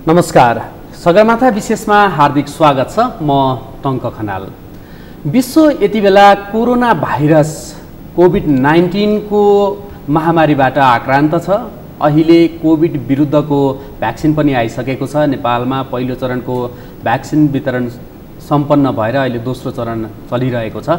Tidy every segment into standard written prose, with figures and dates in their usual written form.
नमस्कार, सगरमाथा विशेषमा हार्दिक स्वागत छ। म टङ्क खनाल। विश्व यति बेला कोरोना भाइरस कोभिड-19 को महामारीबाट आक्रान्त छ। अहिले कोभिड विरुद्धको भ्याक्सिन पनि आइसकेको छ। नेपालमा पहिलो चरणको भ्याक्सिन वितरण सम्पन्न भएर अहिले दोस्रो चरण चलिरहेको छ।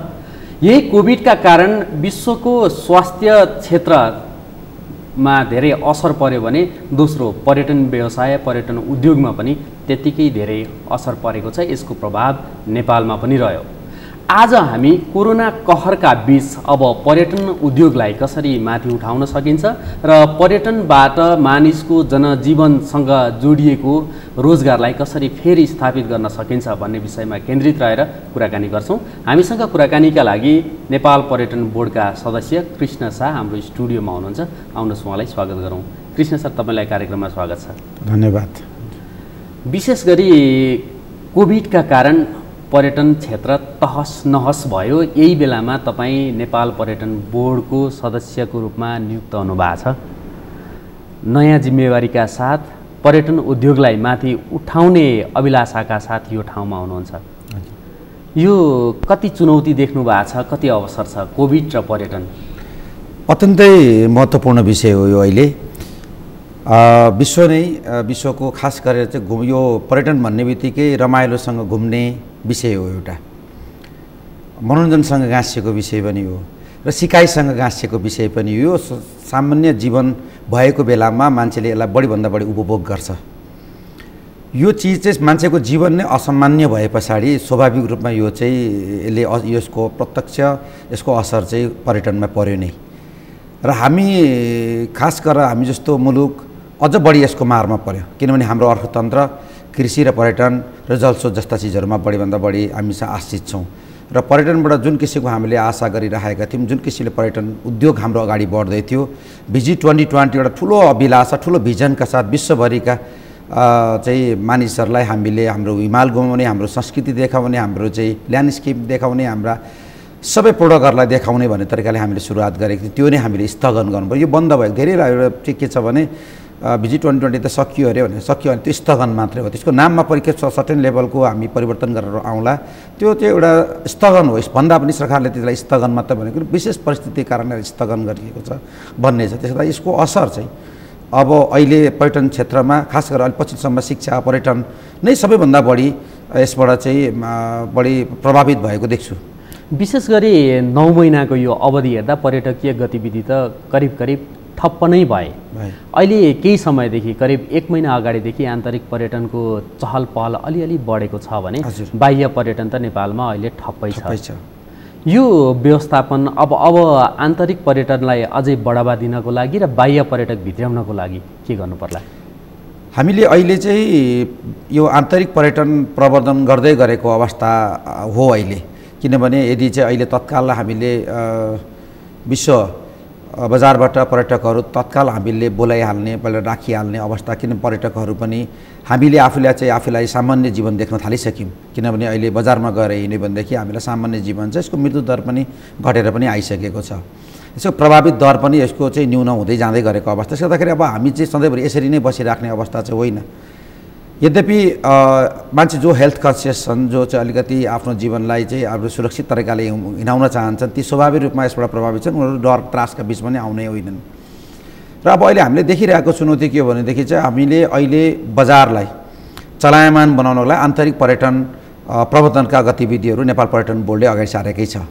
यही कोभिडका कारण विश्वको स्वास्थ्य क्षेत्रमा धेरै असर पर्यो भने दोस्रो पर्यटन व्यवसाय, पर्यटन उद्योगमा पनि त्यतिकै धेरै असर परेको छ। यसको प्रभाव नेपालमा पनि रह्यो। आज हामी कोरोना कहरका बीच अब पर्यटन उद्योगलाई कसरी माथि उठाउन सकिन्छ र पर्यटनबाट मानिसको जनजीवनसँग जोडिएको रोजगारलाई कसरी फेरि स्थापित गर्न सकिन्छ भन्ने विषयमा केन्द्रित रहेर कुराकानी गर्छौं। हामीसँग कुराकानीका लागि नेपाल पर्यटन बोर्डका सदस्य कृष्ण शाह हाम्रो स्टुडियोमा हुनुहुन्छ। आउनुहोस् उहाँलाई स्वागत गरौँ। कृष्ण सर, तपाईलाई कार्यक्रममा स्वागत छ। धन्यवाद। विशेष गरी कोभिडका कारण पर्यटन क्षेत्र तहस नहस भयो। यही बेलामा तपाईँ नेपाल पर्यटन बोर्डको सदस्यको रूपमा नियुक्त हुनुभएको छ। नयाँ जिम्मेवारीका साथ पर्यटन उद्योगलाई माथि उठाउने अभिलाषाका साथ यो ठाउँमा हुनुहुन्छ। यो कति चुनौती देख्नु भएको छ, कति अवसर छ कोभिड र पर्यटन? अत्यन्तै महत्त्वपूर्ण विषय हो यो। अहिले विश्वको खास गरेर चाहिँ यो पर्यटन भन्ने बित्तिकै रमाइलोसँग घुम्ने विषय हो, एउटा मनोरञ्जनसँग गाँसिएको विषय पनि हो र सिकाइसँग गाँसिएको विषय पनि हो। यो सामान्य जीवन भएको बेलामा मान्छेले यसलाई बढीभन्दा बढी उपभोग गर्छ। यो चिज चाहिँ मान्छेको जीवन नै असामान्य भए पछाडि स्वाभाविक रूपमा यो चाहिँ यसको प्रत्यक्ष यसको असर चाहिँ पर्यटनमा पर्यो नै। र हामी खास गरेर हामी जस्तो मुलुक अझ बढी यसको मारमा पर्यो, किनभने हाम्रो अर्थतन्त्र कृषि र पर्यटन र जलस्रोत जस्ता चिजहरूमा बढीभन्दा बढी हामीसँग आश्रित छौँ। र पर्यटनबाट जुन किसिमको हामीले आशा गरिरहेका थियौँ, जुन किसिमले पर्यटन उद्योग हाम्रो अगाडि बढ्दै थियो, भिजिट 2020 एउटा ठुलो अभिलाषा, ठुलो भिजनका साथ विश्वभरिका चाहिँ मानिसहरूलाई हामीले हाम्रो हिमाल घुमाउने, हाम्रो संस्कृति देखाउने, हाम्रो चाहिँ ल्यान्डस्केप देखाउने, हाम्रा सबै प्रोडक्टहरूलाई देखाउने भन्ने तरिकाले हामीले सुरुवात गरेको थियौँ। त्यो नै हामीले स्थगन गर्नुपर्यो। यो बन्द भयो। धेरै एउटा चाहिँ के छ भने भिजिट 2020 त सकियो अरे भने सकियो भने त्यो स्थगन मात्रै हो। त्यसको नाममा परीक्षा सर्टेन लेभलको हामी परिवर्तन गरेर आउँला, त्यो चाहिँ एउटा स्थगन हो। यसभन्दा पनि सरकारले त्यसलाई स्थगन मात्रै भनेको विशेष परिस्थितिको कारणले स्थगन गरिएको छ भन्ने छ। त्यसलाई यसको असर चाहिँ अब अहिले पर्यटन क्षेत्रमा खास गरेर अहिले पछिल्लो शिक्षा पर्यटन नै सबैभन्दा बढी यसबाट चाहिँ बढी प्रभावित भएको देख्छु। विशेष गरी 9 महिनाको यो अवधि हेर्दा पर्यटकीय गतिविधि त करिब ठप्प नै भए। अहिले केही समयदेखि करिब 1 महिना अगाडिदेखि आन्तरिक पर्यटनको चहल पहल अलिअलि बढेको छ भने बाह्य पर्यटन त नेपालमा अहिले ठप्पै छ। यो व्यवस्थापन अब आन्तरिक पर्यटनलाई अझै बढावा दिनको लागि र बाह्य पर्यटक भित्र्याउनको लागि के गर्नु पर्ला? हामीले अहिले चाहिँ यो आन्तरिक पर्यटन प्रवर्धन गर्दै गरेको अवस्था हो अहिले। किनभने यदि चाहिँ अहिले तत्काल हामीले विश्व बजारबाट पर्यटकहरू तत्काल हामीले बोलाइहाल्ने, पहिला राखिहाल्ने अवस्था, किन पर्यटकहरू पनि हामीले आफूलाई सामान्य जीवन देख्न थालिसक्यौँ। किनभने अहिले बजारमा गएर हिँड्यो भनेदेखि हामीलाई सामान्य जीवन छ, यसको मृत्यु दर पनि घटेर पनि आइसकेको छ। यसको प्रभावित दर पनि यसको चाहिँ न्यून हुँदै जाँदै गरेको अवस्था। त्यसले गर्दाखेरि अब हामी चाहिँ सधैँभरि यसरी नै बसिराख्ने अवस्था चाहिँ होइन। यद्यपि मान्छे जो हेल्थ कन्सियस छन्, जो चाहिँ अलिकति आफ्नो जीवनलाई चाहिँ अब सुरक्षित तरिकाले हिँडाउन चाहन्छन्, ती स्वाभाविक रूपमा यसबाट प्रभावित छन्। उनीहरू डर त्रासका बिचमा नै आउने होइनन्। र अब अहिले हामीले देखिरहेको चुनौती के हो भनेदेखि चाहिँ हामीले अहिले बजारलाई चलायमान बनाउनको लागि आन्तरिक पर्यटन प्रवर्धनका गतिविधिहरू नेपाल पर्यटन बोर्डले अगाडि सारेकै छ।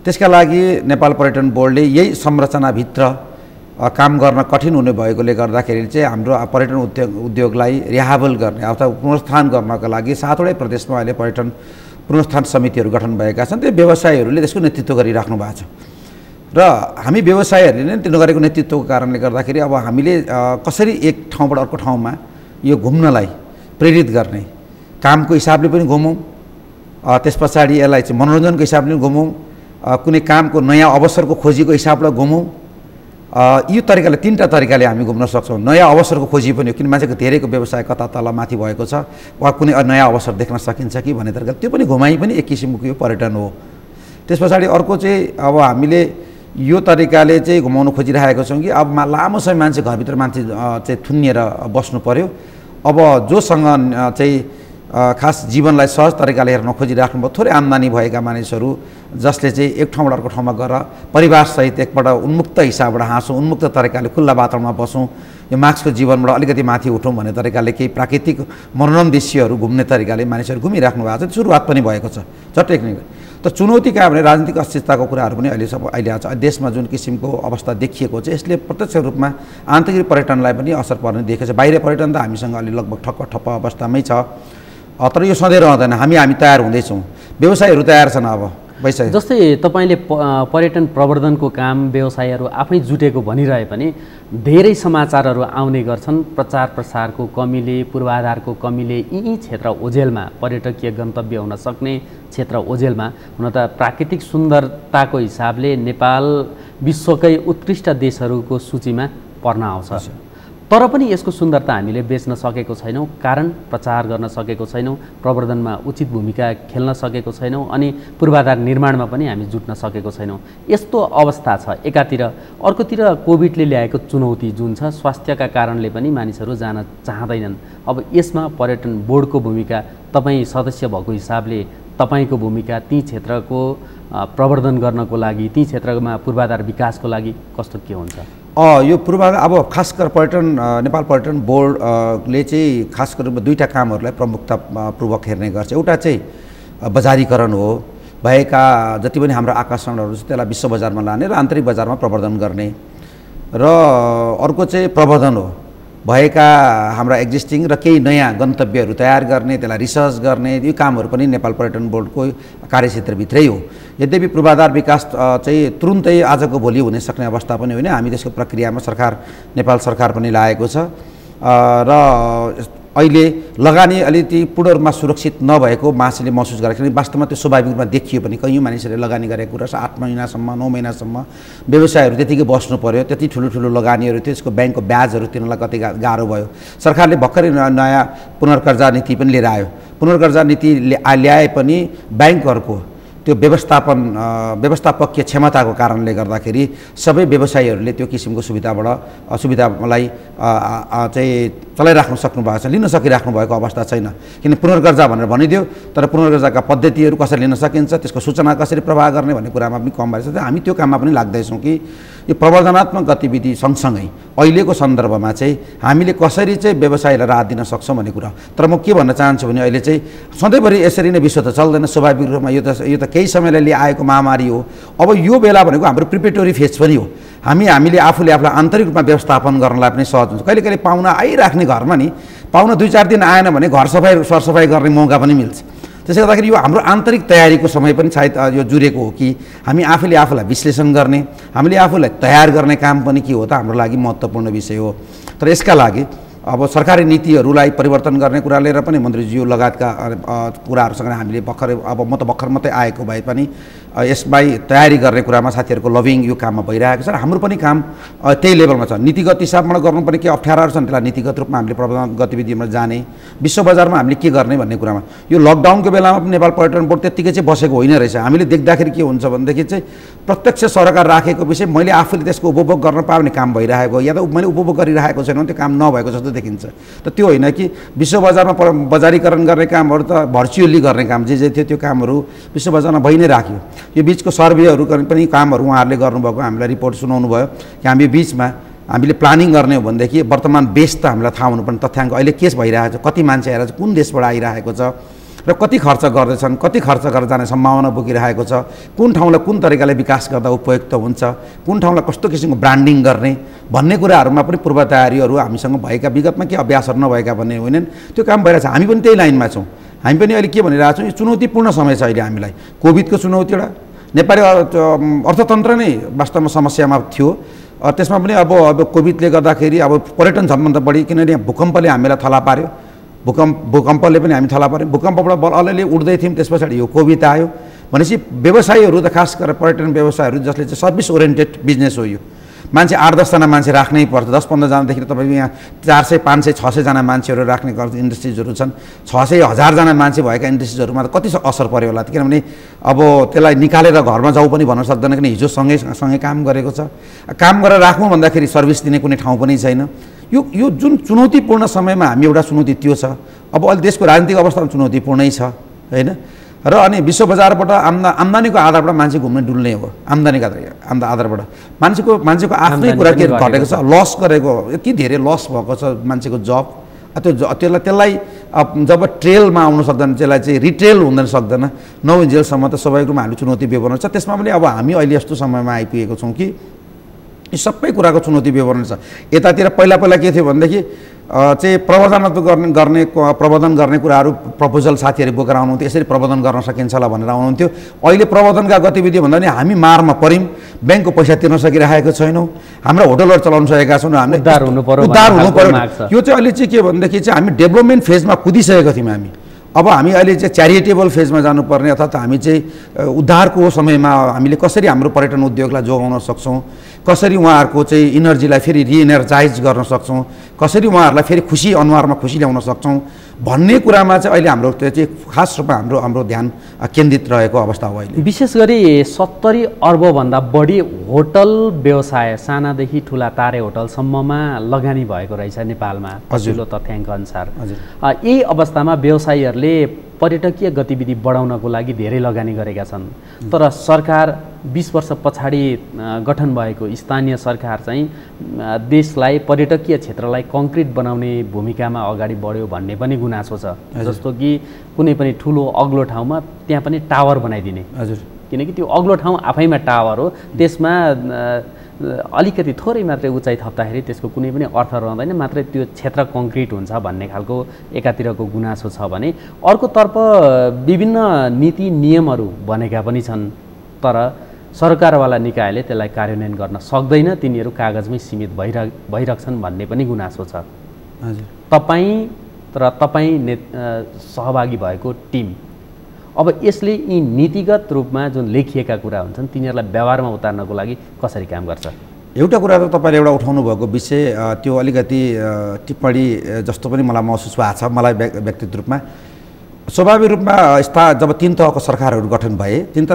त्यसका लागि नेपाल पर्यटन बोर्डले यही संरचनाभित्र काम गर्न कठिन हुने भएकोले गर्दाखेरि चाहिँ हाम्रो पर्यटन उद्योगलाई रिहाबल गर्ने अथवा पुनरुत्थान गर्नका लागि 7वटै प्रदेशमा अहिले पर्यटन पुनरुत्थान समितिहरू गठन भएका छन्। त्यो व्यवसायीहरूले त्यसको नेतृत्व गरिराख्नु भएको छ र हामी व्यवसायीहरूले नै त्यो गरेको नेतृत्वको कारणले गर्दाखेरि अब हामीले कसरी एक ठाउँबाट अर्को ठाउँमा यो घुम्नलाई प्रेरित गर्ने, कामको हिसाबले पनि घुमौँ, त्यस पछाडि यसलाई चाहिँ मनोरञ्जनको हिसाबले पनि घुमौँ, कुनै कामको नयाँ अवसरको खोजीको हिसाबबाट घुमौँ। यो तरिकाले 3टा तरिकाले हामी घुम्न सक्छौँ। नयाँ अवसरको खोजी पनि हो, किन मान्छेको धेरैको व्यवसाय कता तल माथि भएको छ, वा कुनै नयाँ अवसर देख्न सकिन्छ कि भन्ने तरिका, त्यो पनि घुमाइ पनि एक किसिमको यो पर्यटन हो। त्यस पछाडि अर्को चाहिँ अब हामीले यो तरिकाले चाहिँ घुमाउन खोजिरहेको छौँ कि अब लामो समय मान्छे घरभित्र मान्छे चाहिँ थुनिएर बस्नु पर्यो। अब जोसँग चाहिँ खास जीवनलाई सहज तरिकाले हेर्न खोजिराख्नुभयो थोरै आम्दानी भएका मानिसहरू जसले चाहिँ एक ठाउँबाट अर्को ठाउँमा गएर परिवारसहित एकपल्ट उन्मुक्त हिसाबबाट हाँसौँ, उन्मुक्त तरिकाले खुल्ला वातावरणमा बसौँ, यो मार्क्सको जीवनबाट अलिकति माथि उठौँ भन्ने तरिकाले केही प्राकृतिक मनोरम दृश्यहरू घुम्ने तरिकाले मानिसहरू घुमिराख्नु भएको छ। सुरुवात पनि भएको छ झट्टै। त चुनौती कहाँ भने राजनीतिक अस्थिरताको कुराहरू पनि अहिले आएको छ। देशमा जुन किसिमको अवस्था देखिएको छ यसले प्रत्यक्ष रूपमा आन्तरिक पर्यटनलाई पनि असर पर्ने देखेको छ। बाहिर पर्यटन त हामीसँग अहिले लगभग ठप्प अवस्थामै छ, तर यो सधैँ रहँदैन। हामी तयार हुँदैछौँ, व्यवसायहरू तयार छन्। अब वैसे जस्तै तपाईँले पर्यटन प्रवर्धनको काम व्यवसायहरू आफै जुटेको भनिरहे पनि धेरै समाचारहरू आउने गर्छन्। प्रचार प्रसारको कमीले, पूर्वाधारको कमीले यी क्षेत्र ओझेलमा पर्यटकीय गन्तव्य हुन सक्ने क्षेत्र ओझेलमा हुन त प्राकृतिक सुन्दरताको हिसाबले नेपाल विश्वकै उत्कृष्ट देशहरूको सूचीमा पर्न आउँछ। तर पनि यसको सुन्दरता हामीले बेच्न सकेको छैनौँ, कारण प्रचार गर्न सकेको छैनौँ, प्रवर्धनमा उचित भूमिका खेल्न सकेको छैनौँ, अनि पूर्वाधार निर्माणमा पनि हामी जुट्न सकेको छैनौँ। यस्तो अवस्था छ एकातिर। अर्कोतिर कोभिडले ल्याएको चुनौती जुन छ, स्वास्थ्यका कारणले पनि मानिसहरू जान चाहँदैनन्। अब यसमा पर्यटन बोर्डको भूमिका, तपाईँ सदस्य भएको हिसाबले तपाईँको भूमिका ती क्षेत्रको प्रवर्धन गर्नको लागि, ती क्षेत्रमा पूर्वाधार विकासको लागि कस्तो के हुन्छ? यो पूर्वाधार अब खास गरेर पर्यटन नेपाल पर्यटन बोर्डले चाहिँ खास गरेर दुईवटा कामहरूलाई प्रमुखतापूर्वक हेर्ने गर्छ। एउटा चाहिँ बजारीकरण हो, भएका जति पनि हाम्रो आकर्षणहरू छ त्यसलाई विश्व बजारमा लाने र आन्तरिक बजारमा प्रवर्धन गर्ने, र अर्को चाहिँ प्रवर्धन हो, भएका हाम्रा एक्जिस्टिङ र केही नयाँ गन्तव्यहरू तयार गर्ने, त्यसलाई रिसर्च गर्ने। यो कामहरू पनि नेपाल पर्यटन बोर्डको कार्यक्षेत्रभित्रै हो। यद्यपि पूर्वाधार विकास चाहिँ तुरुन्तै आजको भोलि हुन सक्ने अवस्था पनि होइन। हामी त्यसको प्रक्रियामा नेपाल सरकार पनि लागेको छ, र अहिले लगानी अलिकति पूर्ण रूपमा सुरक्षित नभएको मान्छेले महसुस गरेको छ। वास्तवमा त्यो स्वाभाविक रूपमा देखियो पनि कयौँ मानिसहरूले लगानी गरेको कुरा 8 महिनासम्म 9 महिनासम्म व्यवसायहरू त्यतिकै बस्नु पर्यो, त्यति ठुलो लगानीहरू, त्यसको ब्याङ्कको ब्याजहरू तिर्नलाई कति गाह्रो भयो। सरकारले भर्खरै नयाँ पुनर्कर्जा नीति पनि लिएर आयो। पुनर्कर्जा नीति ल्याए पनि ब्याङ्कहरूको त्यो व्यवस्थापकीय क्षमताको कारणले गर्दाखेरि सबै व्यवसायीहरूले त्यो किसिमको सुविधालाई चाहिँ चलाइराख्नु सक्नु भएको छ, लिन सकिराख्नु भएको अवस्था छैन। किन पुनर्कर्जा भनेर भनिदियो, तर पुनर्कर्जाका पद्धतिहरू कसरी लिन सकिन्छ, त्यसको सूचना कसरी प्रवाह गर्ने भन्ने कुरामा पनि कम भएको छ। हामी त्यो काममा पनि लाग्दैछौँ कि यो प्रवर्धनात्मक गतिविधि सँगसँगै अहिलेको सन्दर्भमा चाहिँ हामीले कसरी चाहिँ व्यवसायलाई राहत दिन सक्छौँ भन्ने कुरा। तर म के भन्न चाहन्छु भने अहिले चाहिँ सधैँभरि यसरी नै विश्व त चल्दैन। स्वाभाविक रूपमा यो त केही समयलाई लिएर आएको महामारी हो। अब यो बेला भनेको हाम्रो प्रिपेटोरी फेज पनि हो। हामीले आफूलाई आन्तरिक रूपमा व्यवस्थापन गर्नलाई पनि सहज हुन्छ। कहिले पाहुना आइराख्ने घरमा नि पाहुना 2-4 दिन आएन भने घर सरसफाइ गर्ने मौका पनि मिल्छ। त्यसले गर्दाखेरि यो हाम्रो आन्तरिक तयारीको समय पनि सायद यो जुरेको हो कि हामी आफूलाई विश्लेषण गर्ने, हामीले आफूलाई तयार गर्ने काम पनि के हो त हाम्रो लागि महत्त्वपूर्ण विषय हो। तर यसका लागि अब सरकारी नीतिहरूलाई परिवर्तन गर्ने कुरा लिएर पनि मन्त्रीज्यू लगायतका कुराहरूसँग हामीले म त भर्खर मात्रै आएको भए पनि यसलाई तयारी गर्ने कुरामा साथीहरूको लभिङ यो काममा भइरहेको छ र हाम्रो पनि काम त्यही लेभलमा छ। नीतिगत हिसाबबाट गर्नुपर्ने के अप्ठ्याराहरू छन् त्यसलाई नीतिगत रूपमा हामीले प्रबन्धन गतिविधिमा जाने, विश्व बजारमा हामीले के गर्ने भन्ने कुरामा। यो लकडाउनको बेलामा पनि नेपाल पर्यटन बोर्ड त्यत्तिकै चाहिँ बसेको होइन रहेछ। हामीले देख्दाखेरि के हुन्छ भनेदेखि चाहिँ प्रत्यक्ष सरकार राखेको विषय मैले आफूले त्यसको उपभोग गर्न पाउने काम भइरहेको, या त मैले उपभोग गरिरहेको छैन भने त्यो काम नभएको जस्तो देखिन्छ। त त्यो होइन कि विश्व बजारमा बजारीकरण गर्ने कामहरू त भर्चुअली गर्ने काम जे थियो त्यो कामहरू विश्व बजारमा भइ नै राख्यो। यो बिचको सर्वेहरू पनि कामहरू उहाँहरूले गर्नुभएको हामीलाई रिपोर्ट सुनाउनु भयो कि हामी बिचमा हामीले प्लानिङ गर्ने हो भनेदेखि वर्तमान बेस त हामीलाई थाहा हुनुपर्ने तथ्याङ्क अहिले के भइरहेको छ, कति मान्छे आएर कुन देशबाट आइरहेको छ र कति खर्च गर्दैछन्, कति खर्च गरेर जाने सम्भावना बोकिरहेको छ, कुन ठाउँलाई कुन तरिकाले विकास गर्दा उपयुक्त हुन्छ, कुन ठाउँलाई कस्तो किसिमको ब्रान्डिङ गर्ने भन्ने कुराहरूमा पनि पूर्व तयारीहरू हामीसँग भएका विगतमा के अभ्यासहरू नभएका भन्ने होइनन्। त्यो काम भइरहेछ। हामी पनि त्यही लाइनमा छौँ। हामी पनि अहिले के भनिरहेछौँ, यो चुनौतीपूर्ण समय छ अहिले हामीलाई। कोभिडको चुनौती एउटा, नेपाली अर्थतन्त्र नै वास्तवमा समस्यामा थियो। त्यसमा पनि अब कोभिडले गर्दाखेरि अब पर्यटन झन्भन्दा बढी, किनभने भूकम्पले हामीलाई थला पार्यो। भूकम्पले पनि हामी थला पार्यौँ। भूकम्पबाट अलिअलि उठ्दै थियौँ, त्यस पछाडि यो कोभिड आयो भनेपछि व्यवसायीहरू त खास गरेर पर्यटन व्यवसायहरू जसले चाहिँ सर्भिस ओरिएन्टेड बिजनेस हो, यो मान्छे 8-10 जना मान्छे राख्नै पर्छ। 10-15 जनादेखि तपाईँको यहाँ 400, 500, 600 जना मान्छेहरू राख्ने इन्डस्ट्रिजहरू छन्। 600, 1000 जना मान्छे भएका इन्डस्ट्रिजहरूमा त कति असर पर्यो होला, किनभने अब त्यसलाई निकालेर घरमा जाऊ पनि भन्न सक्दैन, किन हिजो सँगै काम गरेको छ। काम गरेर राख्नु भन्दाखेरि सर्भिस दिने कुनै ठाउँ पनि छैन। यो जुन चुनौतीपूर्ण समयमा हामी एउटा चुनौती त्यो छ। अब अहिले देशको राजनीतिक अवस्था चुनौतीपूर्णै छ होइन। र अनि विश्व बजारबाट आम्दानीको आधारबाट मान्छे घुम्ने डुल्ने हो, आम्दानीको आधारबाट मान्छेको आफ्नै कुरा के घटेको छ, लस गरेको यति धेरै लस भएको छ मान्छेको जब। त्यसलाई जब ट्रेलमा आउनु सक्दैन, त्यसलाई चाहिँ रिट्रेल हुन सक्दैन, नहुन्जेलसम्म त स्वाभाविक रूपमा हामीले चुनौती विवरण छ। त्यसमा पनि अब हामी अहिले यस्तो समयमा आइपुगेको छौँ कि यी सबै कुराको चुनौती विवरण छ। यतातिर पहिला के थियो भनेदेखि चाहिँ प्रबन्धन गर्ने कुराहरू प्रपोजल साथीहरू बोकेर आउनुहुन्थ्यो, यसरी प्रबन्धन गर्न सकिन्छ होला भनेर आउनुहुन्थ्यो। अहिले प्रबन्धनका गतिविधि भन्दा पनि हामी मारमा पऱ्यौँ, ब्याङ्कको पैसा तिर्न सकिरहेको छैनौँ, हाम्रो होटलहरू चलाउन सकेका छौँ, हामीले उद्धार हुनु पर्यो। यो चाहिँ अहिले चाहिँ के भनेदेखि चाहिँ हामी डेभलपमेन्ट फेजमा कुदिसकेको थियौँ हामी। अब हामी अहिले चाहिँ च्यारिटेबल फेजमा जानुपर्ने, अर्थात् हामी चाहिँ उद्धारको समयमा हामीले कसरी हाम्रो पर्यटन उद्योगलाई जोगाउन सक्छौँ, कसरी उहाँहरूको चाहिँ इनर्जीलाई फेरि रिएनर्जाइज गर्न सक्छौँ, कसरी उहाँहरूलाई फेरि खुसी अनुहारमा खुसी ल्याउन सक्छौँ भन्ने कुरामा चाहिँ अहिले हाम्रो चाहिँ खास रूपमा हाम्रो ध्यान केन्द्रित रहेको अवस्था हो अहिले। विशेष गरी 70 अर्बभन्दा बढी होटल व्यवसाय सानादेखि ठुला तारे होटलसम्ममा लगानी भएको रहेछ नेपालमा पछिल्लो तथ्याङ्क अनुसार। यही अवस्थामा व्यवसायीहरूले पर्यटकीय गतिविधि बढाउनको लागि धेरै लगानी गरेका छन्, तर सरकार 20 वर्ष पछाडि गठन भएको स्थानीय सरकार चाहिँ देशलाई पर्यटकीय क्षेत्रलाई कङ्क्रिट बनाउने भूमिकामा अगाडि बढ्यो भन्ने पनि गुनासो छ। जस्तो कि कुनै पनि ठुलो अग्लो ठाउँमा त्यहाँ पनि टावर बनाइदिने, किनकि त्यो अग्लो ठाउँ आफैमा टावर हो, त्यसमा अलिकति थोरै मात्रै उचाइ थप्दाखेरि त्यसको कुनै पनि अर्थ रहँदैन, मात्रै त्यो क्षेत्र कङ्क्रिट हुन्छ भन्ने खालको एकातिरको गुनासो छ भने अर्कोतर्फ विभिन्न नीति नियमहरू बनेका पनि छन्, तर सरकारवाला निकायले त्यसलाई कार्यान्वयन गर्न सक्दैन, तिनीहरू कागजमै सीमित भइरहेछन् भन्ने पनि गुनासो छ। तपाईँ सहभागी भएको टिम अब यसले यी नीतिगत रूपमा जुन लेखिएका कुरा हुन्छन् तिनीहरूलाई व्यवहारमा उतार्नको लागि कसरी काम गर्छ? एउटा कुरा त तपाईँले एउटा उठाउनु भएको विषय त्यो अलिकति टिप्पणी जस्तो पनि मलाई महसुस भएको छ। मलाई व्यक्तिगत रूपमा स्वाभाविक रूपमा जब 3 तहको सरकारहरू गठन भए, 3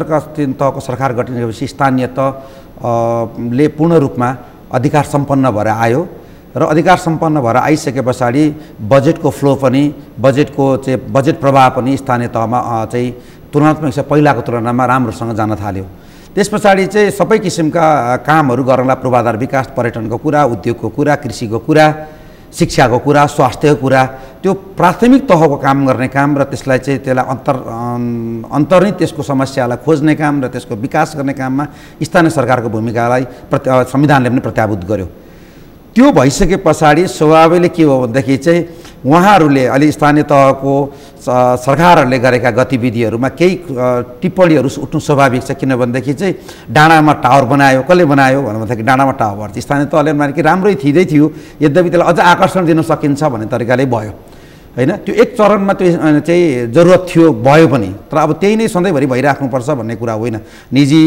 तहको सरकार गठन भएपछि स्थानीय तहले पूर्ण रूपमा अधिकार सम्पन्न भएर आयो र अधिकार सम्पन्न भएर आइसके पछाडि बजेटको फ्लो पनि बजेट प्रवाह पनि स्थानीय तहमा चाहिँ तुलनात्मक पहिलाको तुलनामा राम्रोसँग जान थाल्यो। त्यस पछाडि चाहिँ सबै किसिमका कामहरू गर्नलाई पूर्वाधार विकास, पर्यटनको कुरा, उद्योगको कुरा, कृषिको कुरा, शिक्षाको कुरा, स्वास्थ्यको कुरा, त्यो प्राथमिक तहको काम गर्ने काम र त्यसलाई अन्तर्निहित त्यसको समस्यालाई खोज्ने काम र त्यसको विकास गर्ने काममा स्थानीय सरकारको भूमिकालाई संविधानले पनि प्रत्याभूत गर्यो। त्यो भइसके पछाडि स्वाभाविकले के हो भन्दाखेरि चाहिँ उहाँहरूले अलि स्थानीय तहको सरकारहरूले गरेका गतिविधिहरूमा केही टिप्पणीहरू उठ्नु स्वाभाविक छ। किनभनेदेखि चाहिँ डाँडामा टावर बनायो, कसले बनायो भन्दाखेरि डाँडामा टावर चाहिँ स्थानीय तहले माने कि राम्रै थिँदै थियो, यद्यपि त्यसलाई अझ आकर्षण दिन सकिन्छ भन्ने तरिकाले भयो होइन। त्यो एक चरणमा त्यो चाहिँ जरुरत थियो, भयो पनि, तर अब त्यही नै सधैँभरि भइराख्नुपर्छ भन्ने कुरा होइन। निजी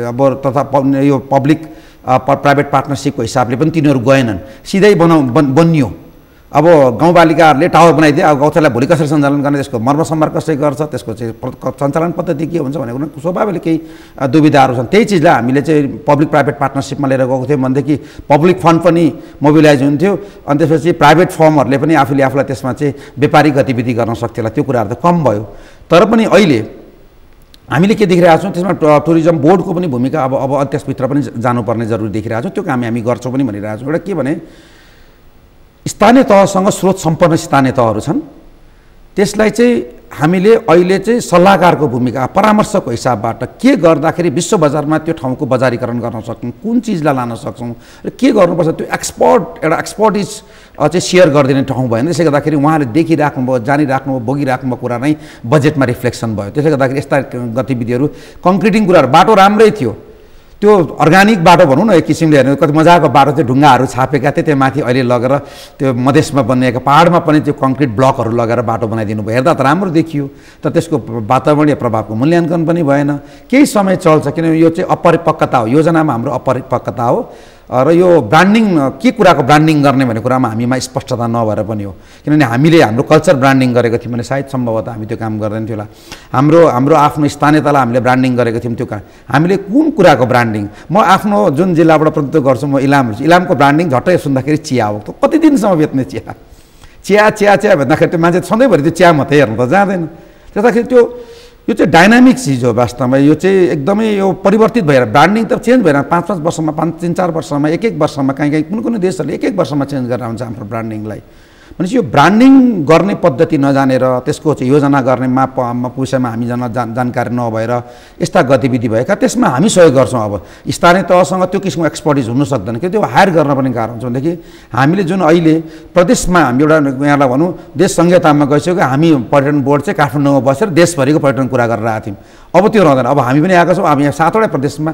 अब तथा यो पब्लिक प्राइभेट पार्टनरसिपको हिसाबले पनि तिनीहरू गएनन्, सिधै बनियो। अब गाउँपालिकाहरूले टावर बनाइदिए, अब गौशाला भोलि कसरी सञ्चालन गर्ने, त्यसको मर्मसम्मार कसरी गर्छ, त्यसको चाहिँ सञ्चालन पद्धति के हुन्छ भनेको स्वाभाविकले केही दुविधाहरू छन्। त्यही चिजलाई हामीले चाहिँ पब्लिक प्राइभेट पार्टनरसिपमा लिएर गएको थियौँ भनेदेखि पब्लिक फन्ड पनि मोबिलाइज हुन्थ्यो, अनि त्यसपछि प्राइभेट फर्महरूले पनि आफूलाई त्यसमा चाहिँ व्यापारिक गतिविधि गर्न सक्थ्यो होला। त्यो कुराहरू त कम भयो, तर पनि अहिले हामीले के देखिरहेको छौँ त्यसमा टुरिज्म बोर्डको पनि भूमिका अब त्यसभित्र पनि जानुपर्ने जरुरी देखिरहेको छौँ। त्यो काम हामी गर्छौँ पनि भनिरहेको छौँ। एउटा के भने स्थानीय तहसँग स्रोत सम्पन्न स्थानीय तहहरू छन्, त्यसलाई चाहिँ हामीले अहिले चाहिँ सल्लाहकारको भूमिका, परामर्शको हिसाबबाट के गर्दाखेरि विश्व बजारमा त्यो ठाउँको बजारीकरण गर्न सक्छौँ, कुन चिजलाई लान सक्छौँ र के गर्नुपर्छ, त्यो एउटा एक्सपर्टिज चाहिँ सेयर गरिदिने ठाउँ भएन। त्यसले गर्दाखेरि उहाँले देखिराख्नुभयो, जानिराख्नुभयो, बोकिराख्नुभयो कुरा नै बजेटमा रिफ्लेक्सन भयो। त्यसले गर्दाखेरि यस्ता गतिविधिहरू, कङ्क्रिटिङ कुराहरू, बाटो राम्रै थियो, त्यो अर्ग्यानिक बाटो भनौँ न, एक किसिमले हेर्नु कति मजाको बाटो थियो, ढुङ्गाहरू छापेका थिए, त्यो माथि अहिले लगेर त्यो मधेसमा बनिएका पहाडमा पनि त्यो कङ्क्रिट ब्लकहरू लगेर बाटो बनाइदिनु भयो। हेर्दा त राम्रो देखियो, तर त्यसको वातावरणीय प्रभावको मूल्याङ्कन पनि भएन। केही समय चल्छ, किनभने यो चाहिँ अपरिपक्वता हो, योजनामा हाम्रो अपरिपक्वता हो। र यो ब्रान्डिङ के कुराको ब्रान्डिङ गर्ने भन्ने कुरामा हामीमा स्पष्टता नभएर पनि हो। किनभने हामीले हाम्रो कल्चर ब्रान्डिङ गरेको थियौँ भने सायद सम्भवतः हामी त्यो काम गर्दैन थियो होला। हाम्रो आफ्नो स्थानीयतालाई हामीले ब्रान्डिङ गरेको थियौँ। त्यो काम हामीले कुन कुराको ब्रान्डिङ, म आफ्नो जुन जिल्लाबाट प्रतिनिधित्व गर्छु, म इलामको ब्रान्डिङ झट्टै सुन्दाखेरि चिया हो। त कति दिनसम्म बेच्ने चिया भन्दाखेरि त्यो मान्छे सधैँभरि त्यो चिया मात्रै हेर्नु त जाँदैन। त्यसदाखेरि यो चाहिँ डाइनामिक चिज हो वास्तवमा। यो चाहिँ एकदमै यो परिवर्तित भएर ब्रान्डिङ त चेन्ज भएर 5-5 वर्षमा 3-4 वर्षमा 1-1 वर्षमा कहीँ कुनै देशहरूले 1-1 वर्षमा चेन्ज गरेर हुन्छ हाम्रो ब्रान्डिङलाई। भनेपछि यो ब्रान्डिङ गर्ने पद्धति नजानेर त्यसको चाहिँ योजना गर्ने विषयमा हामी जानकारी नभएर यस्ता गतिविधि भएका, त्यसमा हामी सहयोग गर्छौँ। अब स्थानीय तहसँग त्यो किसिमको एक्सपर्टिज हुनु सक्दैन कि त्यो हायर गर्न पनि गाह्रो हुन्छ। भनेदेखि हामीले जुन अहिले प्रदेशमा हामी एउटा यहाँलाई भनौँ देश संहितामा गइसक्यो, हामी पर्यटन बोर्ड चाहिँ काठमाडौँमा बसेर देशभरिको पर्यटन कुरा गरेर आएको थियौँ। अब त्यो रहँदैन। अब हामी पनि आएका छौँ। हामी यहाँ 7वटा प्रदेशमा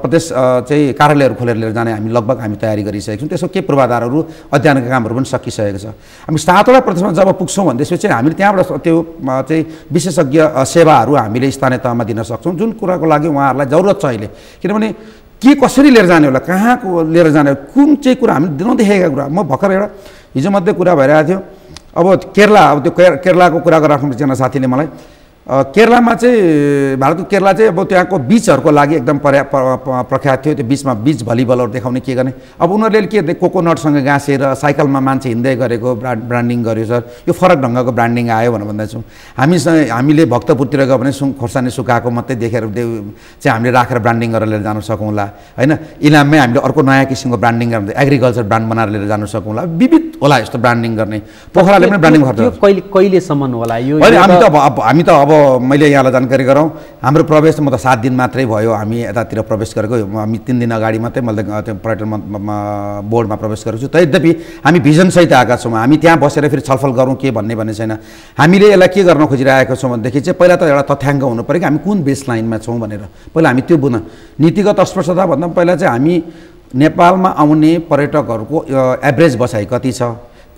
प्रदेश चाहिँ कार्यालयहरू खोलेर लिएर जाने हामी तयारी गरिसकेका छौँ। त्यसको केही पूर्वाधारहरू अध्ययनका कामहरू पनि सकिसकेको छ। हामी 7वटा प्रदेशमा जब पुग्छौँ भनेपछि चाहिँ हामीले त्यहाँबाट त्यो चाहिँ विशेषज्ञ सेवाहरू हामीले स्थानीय तहमा दिन सक्छौँ, जुन कुराको लागि उहाँहरूलाई जरुरत छ अहिले। किनभने के कसरी लिएर जाने होला, कहाँको लिएर जाने, कुन चाहिँ कुरा हामीले नदेखेका कुरा। म भर्खर एउटा हिजो मात्रै कुरा भइरहेको थियो। अब त्यो केरलाको कुरा गरिराख्नु एकजना साथीले मलाई, केरलामा चाहिँ भारतको केरला चाहिँ अब त्यहाँको बिचहरूको लागि एकदम प्रख्यात थियो। त्यो बिचमा बिच भलिबलहरू देखाउने के गर्ने। अब उनीहरूले के कोकोनटसँग गाँसेर साइकलमा मान्छे हिँड्दै गरेको ब्रान्डिङ गर्यो सर। यो फरक ढङ्गको ब्रान्डिङ आयो भनेर भन्दैछौँ। हामीले भक्तपुरतिर गयो भने खोर्सानी सुकाएको मात्रै देखेर चाहिँ हामीले राखेर ब्रान्डिङ गरेर लिएर जान सकौँला होइन। इलाममै हामीले अर्को नयाँ किसिमको ब्रान्डिङ गर्ने एग्रिकल्चर ब्रान्ड बनाएर लिएर जान सकौँला। विविध होला यस्तो ब्रान्डिङ गर्ने। पोखराले पनि ब्रान्डिङ गर्छ। कहिलेसम्म होला यो? हामी त अब मैले यहाँलाई जानकारी गराउँ, हाम्रो प्रवेश म त 7 दिन मात्रै भयो हामी यतातिर प्रवेश गरेको। हामी 3 दिन अगाडि मात्रै मैले त्यो पर्यटन बोर्डमा प्रवेश गरेको छु। तैपनि हामी भिजनसहित आएका छौँ। हामी त्यहाँ बसेर फेरि छलफल गरौँ के भन्ने छैन। हामीले यसलाई के गर्न खोजिरहेका छौँ भनेदेखि चाहिँ पहिला त एउटा तथ्याङ्क हुनु पऱ्यो कि हामी कुन बेस लाइनमा छौँ भनेर। पहिला हामी त्यो नीतिगत स्पष्टता भन्दा पहिला चाहिँ हामी नेपालमा आउने पर्यटकहरूको एभरेज बसाइ कति छ,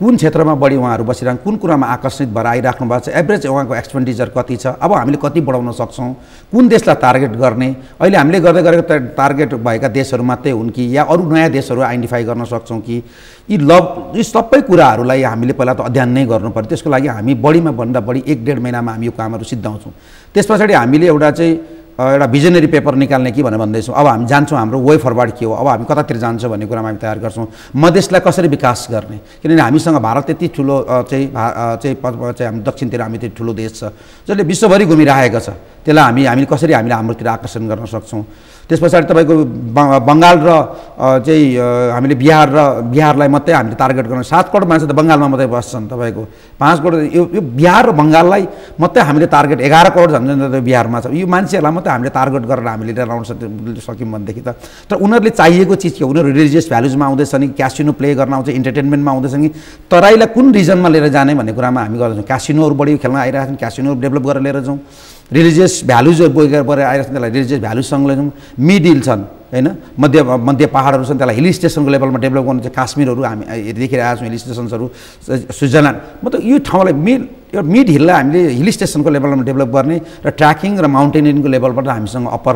कुन क्षेत्रमा बढी उहाँहरू बसिरहनु, कुन कुरामा आकर्षित भएर आइराख्नु भएको छ, एभरेज उहाँको एक्सपेन्डिचर कति छ, अब हामीले कति बढाउन सक्छौँ, कुन देशलाई टार्गेट गर्ने। अहिले हामीले गर्दै गरेको टार्गेट भएका देशहरू मात्रै हुन् कि या अरू नयाँ देशहरू आइडेन्टिफाई गर्न सक्छौँ कि यी सबै कुराहरूलाई हामीले पहिला त अध्ययन नै गर्नु पर्यो। त्यसको लागि हामी बढीमा भन्दा बढी 1-1.5 महिनामा हामी यो कामहरू सिद्धाउँछौँ। त्यस पछाडि हामीले एउटा भिजनरी पेपर निकाल्ने कि भनेर भन्दैछौँ। अब हामी जान्छौँ, हाम्रो वे फरवर्ड के हो, अब हामी कतातिर जान्छौँ भन्ने कुरामा हामी तयार गर्छौँ। मधेसलाई कसरी विकास गर्ने, किनभने हामीसँग भारत त्यति ठुलो चाहिँ हामी दक्षिणतिर हामी त्यति ठुलो देश छ जसले विश्वभरि घुमिरहेको छ। त्यसलाई हामी कसरी हाम्रोतिर आकर्षण गर्न सक्छौँ। त्यस पछाडि तपाईँको बङ्गाल र चाहिँ हामीले बिहारलाई मात्रै हामीले टार्गेट गर्नु। 7 करोड मान्छे त बङ्गालमा मात्रै बस्छन्। तपाईँको 5 करोड यो बिहार र बङ्गाललाई मात्रै हामीले टार्गेट 11 करोड झन् बिहारमा छ। यो मान्छेहरूलाई मात्रै हामीले टार्गेट गरेर हामीले लिएर आउन सक्यौँ भनेदेखि त। तर उनीहरूले चाहिएको चिज के, उनीहरू रिलिजियस भ्यालुजमा आउँदैछन् कि क्यासिनो प्ले गर्न आउँछ, इन्टरटेनमेन्टमा आउँदैछन् कि तराईलाई कुन रिजनमा लिएर जाने भन्ने कुरामा हामी गर्दैछौँ। क्यासिनोहरू बढी खेल्न आइरहेछन्, क्यासिनोहरू डेभलप गरेर लिएर जाउँ। रिलिजियस भ्यालुजहरू बोकेर आइरहेछन्, त्यसलाई रिलिजियस भ्यालुजसँग लैजाउँ। मिड हिल छन् होइन, मध्य पहाडहरू छन्, त्यसलाई हिल स्टेसनको लेभलमा डेभलप गर्नु चाहिँ काश्मीरहरू हामी देखिरहेका छौँ। हिल स्टेसन्सहरू स्विजरल्यान्ड, मतलब यो ठाउँलाई मिड हिललाई हामीले हिल स्टेसनको लेभलमा डेभलप गर्ने र ट्र्याकिङ र माउन्टेनिङको लेभलबाट हामीसँग अप्पर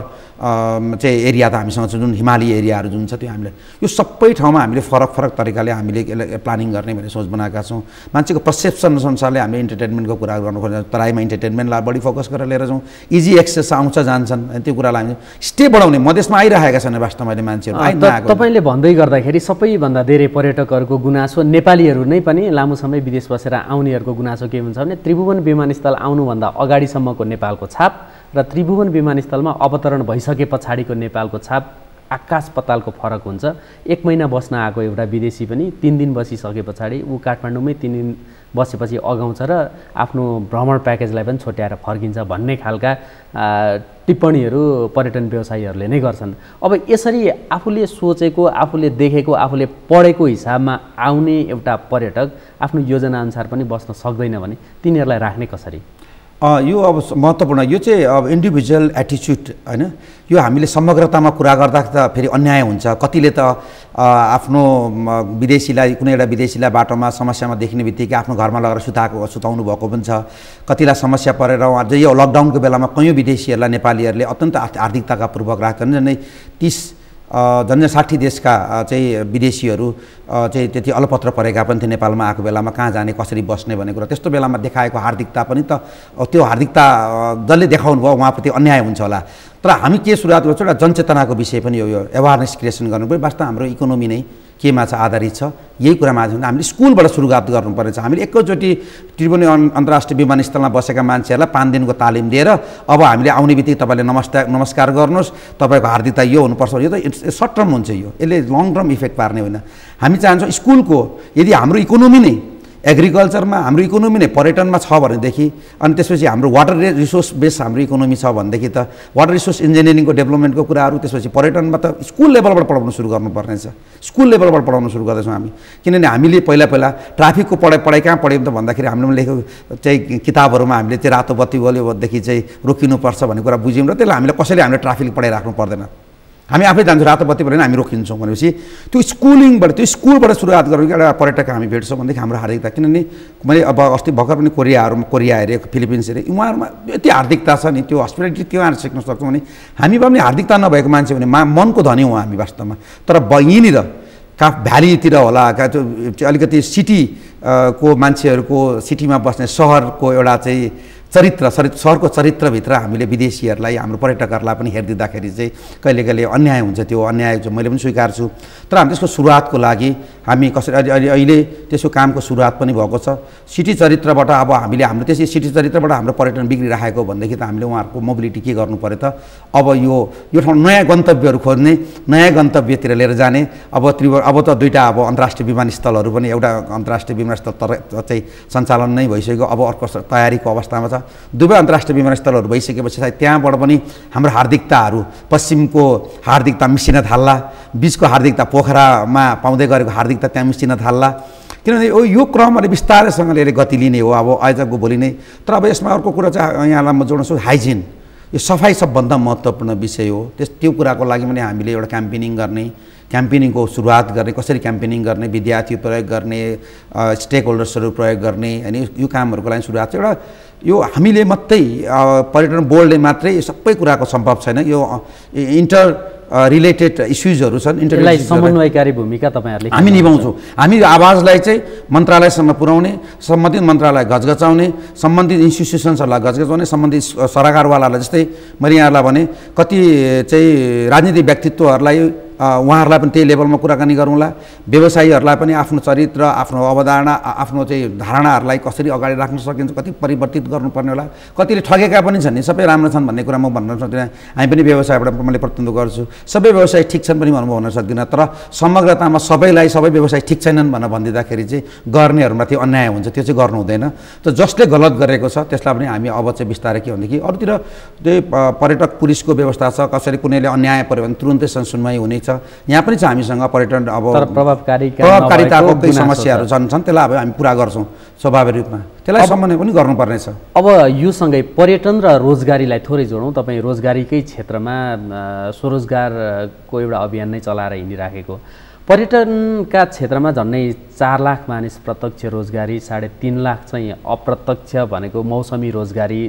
चाहिँ एरिया त हामीसँग छ, जुन हिमाली एरियाहरू जुन छ त्यो हामीले यो सबै ठाउँमा हामीले फरक तरिकाले हामीले प्लानिङ गर्ने भन्ने सोच बनाएका छौँ। मान्छेको पर्सेप्सन अनुसारले हामीले इन्टरटेनमेन्टको कुरा गर्नु खोज्छौँ। तराईमा इन्टरटेनमेन्टलाई बढी फोकस गरेर लिएर जाउँ। इजी एक्सेस आउँछ जान्छन्, त्यो कुरालाई हामी स्टे बढाउने। मधेसमा आइरहेका छन् वास्तवमा अहिले मान्छेहरू। तपाईँले भन्दै गर्दाखेरि सबैभन्दा धेरै पर्यटकहरूको गुनासो नेपालीहरू नै पनि लामो समय विदेश बसेर आउनेहरूको गुनासो के हुन्छ भने त्रिभुवन विमानस्थल आउनुभन्दा अगाडिसम्मको नेपालको छाप र त्रिभुवन विमानस्थलमा अवतरण भइसके पछाडिको नेपालको छाप आकाश पतालको फरक हुन्छ। 1 महिना बस्न आएको एउटा विदेशी पनि 3 दिन बसिसके पछाडि ऊ काठमाडौँमै 3 दिन बसेपछि अगाउँछ र आफ्नो भ्रमण प्याकेजलाई पनि छोट्याएर फर्किन्छ भन्ने खालका टिप्पणीहरू पर्यटन व्यवसायीहरूले नै गर्छन्। अब यसरी आफूले सोचेको, आफूले देखेको, आफूले पढेको हिसाबमा आउने एउटा पर्यटक आफ्नो योजनाअनुसार पनि बस्न सक्दैन भने तिनीहरूलाई राख्ने कसरी? यो अब महत्त्वपूर्ण, यो चाहिँ अब इन्डिभिजुअल एटिच्युड होइन। यो हामीले समग्रतामा कुरा गर्दा त फेरि अन्याय हुन्छ। कतिले त आफ्नो विदेशीलाई, कुनै एउटा विदेशीलाई बाटोमा समस्यामा देखिने बित्तिकै आफ्नो घरमा लगेर सुताउनु भएको पनि छ। कतिलाई समस्या परेर अझै यो लकडाउनको बेलामा कयौँ विदेशीहरूलाई नेपालीहरूले अत्यन्त आर्थिकताका पूर्वक राख्छन्। झन्डै 30 झन् 60 देशका चाहिँ विदेशीहरू चाहिँ त्यति अलपत्र परेका पनि थिए नेपालमा आएको बेलामा कहाँ जाने कसरी बस्ने भन्ने कुरा त्यस्तो बेलामा देखाएको हार्दिकता पनि त त्यो हार्दिकता जसले देखाउनु भयो उहाँप्रति अन्याय हुन्छ होला तर हामी के सुरुवात गर्छौँ एउटा जनचेतनाको विषय पनि यो एवारनेस क्रिएसन गर्नुपर्यो वास्तव हाम्रो इकोनोमी नै केमा चाहिँ आधारित छ यही कुरामा हामीले स्कुलबाट सुरुवात गर्नुपर्ने छ हामीले एकैचोटि त्रिवेणी अन्तर्राष्ट्रिय विमानस्थलमा बसेका मान्छेहरूलाई 5 दिनको तालिम दिएर अब हामीले आउने बित्तिकै तपाईँले नमस्कार गर्नुहोस् तपाईँको हार्दिकता यो हुनुपर्छ यो त सर्ट टर्म हुन्छ यो यसले लङ टर्म इफेक्ट पार्ने होइन हामी चाहन्छौँ स्कुलको यदि हाम्रो इकोनोमी नै एग्रिकल्चरमा हाम्रो इकोनोमी नै पर्यटनमा छ भनेदेखि अनि त्यसपछि हाम्रो वाटर रिसोर्स बेस हाम्रो इकोनोमी छ भनेदेखि त वाटर रिसोर्स इन्जिनियरिङको डेभलपमेन्टको कुराहरू त्यसपछि पर्यटनमा त स्कुल लेभलबाट पढाउनु सुरु गर्नुपर्ने छ स्कुल लेभलबाट पढाउनु सुरु गर्दैछौँ हामी किनभने हामीले पहिला ट्राफिकको पढाइ कहाँ पढ्यौँ त भन्दाखेरि हामीले लेखेको चाहिँ किताबहरूमा हामीले चाहिँ रातो बत्ती बल्यो भनेदेखि चाहिँ रोकिनुपर्छ भन्ने कुरा बुझ्यौँ र त्यसलाई हामीले कसैले हामीले ट्राफिक पढाइराख्नु पर्दैन हामी आफै जान्छौँ रातो बत्ती परेन हामी रोकिन्छौँ भनेपछि त्यो स्कुलबाट सुरुवात गरेर एउटा पर्यटक हामी भेट्छौँ भनेदेखि हाम्रो हार्दिकता किनभने मैले अब अस्ति भर्खर पनि कोरिया हेरेँ फिलिपिन्स हेरेँ उहाँहरूमा यति हार्दिकता छ नि त्यो हस्पिटालिटी के उहाँहरू सिक्न सक्छौँ भने हामीमा पनि हार्दिकता नभएको मान्छे भने मनको धनी हो हामी वास्तवमा तर यहीँनिर भ्यालीतिर होला अलिकति सिटीको मान्छेहरूको सिटीमा बस्ने सहरको एउटा चाहिँ सहरको चरित्रभित्र हामीले विदेशीहरूलाई हाम्रो पर्यटकहरूलाई पनि हेरिदिँदाखेरि चाहिँ कहिले अन्याय हुन्छ त्यो अन्याय चाहिँ मैले पनि स्वीकार्छु तर हामी त्यसको सुरुवातको लागि हामी कसरी अहिले त्यसको कामको सुरुवात पनि भएको छ सिटी चरित्रबाट अब हामीले हाम्रो त्यसै सिटी चरित्रबाट हाम्रो पर्यटन बिग्रिरहेको भनेदेखि त हामीले उहाँहरूको मोबिलिटी के गर्नु पर्यो त अब यो ठाउँ नयाँ गन्तव्यहरू खोज्ने नयाँ गन्तव्यतिर लिएर जाने अब त दुईवटा अब अन्तर्राष्ट्रिय विमानस्थलहरू पनि एउटा अन्तर्राष्ट्रिय विमानस्थल चाहिँ सञ्चालन नै भइसक्यो अब अर्को तयारीको अवस्थामा छ दुवै अन्तर्राष्ट्रिय विमानस्थलहरू भइसकेपछि सायद त्यहाँबाट पनि हाम्रो हार्दिकताहरू पश्चिमको हार्दिकता मिसिन थाल्ला बिचको हार्दिकता पोखरामा पाउँदै गरेको हार्दिकता त्यहाँ मिसिन थाल्ला किनभने यो क्रमले बिस्तारैसँगले गति लिने हो अब आजको भोलि नै तर अब यसमा अर्को कुरा चाहिँ यहाँलाई म जोड्न सक्छु हाइजिन यो सफाइ सबभन्दा महत्त्वपूर्ण विषय हो त्यो कुराको लागि पनि हामीले एउटा क्याम्पेनिङको सुरुवात गर्ने कसरी क्याम्पेनिङ गर्ने विद्यार्थी प्रयोग गर्ने स्टेक होल्डर्सहरू प्रयोग गर्ने अनि यो कामहरूको लागि सुरुवात चाहिँ एउटा यो हामीले मात्रै पर्यटन बोर्डले मात्रै सबै कुराको सम्भव छैन यो इन्टर रिलेटेड इस्युजहरू छन् समन्वयकारी भूमिका तपाईँहरूले हामी निभाउँछौँ हामी आवाजलाई चाहिँ मन्त्रालयसम्म पुर्याउने सम्बन्धित मन्त्रालय गजगचाउने सम्बन्धित इन्स्टिट्युसन्सहरूलाई गजगचाउने सम्बन्धित सरकारवालालाई जस्तै मैले यहाँहरूलाई भने कति चाहिँ राजनीतिक व्यक्तित्वहरूलाई उहाँहरूलाई पनि त्यही लेभलमा कुराकानी गरौँला व्यवसायीहरूलाई पनि आफ्नो चरित्र आफ्नो अवधारणा आफ्नो चाहिँ धारणाहरूलाई कसरी अगाडि राख्न सकिन्छ कति परिवर्तित गर्नुपर्ने होला कतिले ठगेका पनि छन् नि सबै राम्रो छन् भन्ने कुरा म भन्न सक्दिनँ हामी पनि व्यवसायबाट मैले प्रतिनिधित्व गर्छु सबै व्यवसाय ठिक छन् पनि म भन्न सक्दिनँ तर समग्रतामा सबै व्यवसाय ठिक छैनन् भनेर भनिदिँदाखेरि चाहिँ गर्नेहरूमाथि अन्याय हुन्छ त्यो चाहिँ गर्नु हुँदैन त जसले गलत गरेको छ त्यसलाई पनि हामी अब चाहिँ बिस्तारै के भनेदेखि अरूतिर त्यही पर्यटक पुलिसको व्यवस्था छ कसरी कुनैले अन्याय पर्यो भने तुरुन्तै सुनवाई हुने यहाँ पनि छ हामीसँग पर्यटन अब प्रभावकारिताको केही समस्याहरू छन् त्यसलाई अब हामी पुरा गर्छौँ स्वाभाविक रूपमा त्यसलाई समन्वय पनि गर्नुपर्ने छ अब यो सँगै पर्यटन र रोजगारीलाई थोरै जोडौँ तपाईँ रोजगारीकै क्षेत्रमा स्वरोजगारको एउटा अभियान नै चलाएर हिँडिराखेको पर्यटनका क्षेत्रमा झन्डै 4 लाख मानिस प्रत्यक्ष रोजगारी 3.5 लाख चाहिँ अप्रत्यक्ष भनेको मौसमी रोजगारी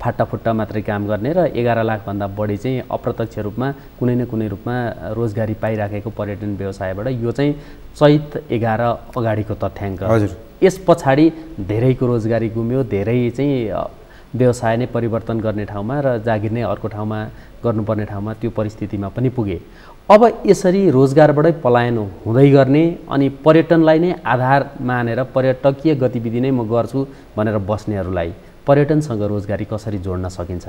फाटाफुट्टा मात्रै काम गर्ने र 11 लाखभन्दा बढी चाहिँ अप्रत्यक्ष रूपमा कुनै न कुनै रूपमा रोजगारी पाइराखेको पर्यटन व्यवसायबाट यो चाहिँ चैत 11 अगाडिको तथ्याङ्क हजुर यस पछाडि धेरैको रोजगारी गुम्यो धेरै चाहिँ व्यवसाय नै परिवर्तन गर्ने ठाउँमा र जागिर नै अर्को ठाउँमा गर्नुपर्ने ठाउँमा त्यो परिस्थितिमा पनि पुगे अब यसरी रोजगारबाटै पलायन हुँदै गर्ने अनि पर्यटनलाई नै आधार मानेर पर्यटकीय गतिविधि नै म गर्छु भनेर बस्नेहरूलाई पर्यटनसँग रोजगारी कसरी जोड्न सकिन्छ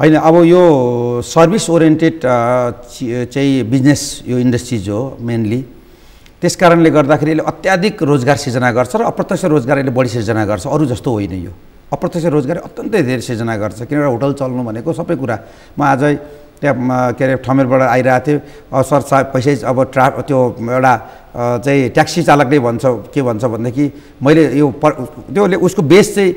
होइन अब यो सर्भिस ओरिएन्टेड चाहिँ बिजनेस यो इन्डस्ट्रिज हो मेनली त्यस कारणले गर्दाखेरि यसले अत्याधिक रोजगार सिर्जना गर्छ र अप्रत्यक्ष रोजगार यसले बढी सिर्जना गर्छ अरू जस्तो होइन यो अप्रत्यक्ष रोजगार अत्यन्तै धेरै सिर्जना गर्छ किनभने होटल चल्नु भनेको सबै कुरा म आजै त्यहाँ के अरे ठमेरबाट आइरहेको थिएँ सर पैसै अब त्यो एउटा चाहिँ ट्याक्सी चालकले भन्छ के भन्छ भनेदेखि मैले यो त्योले उसको बेस चाहिँ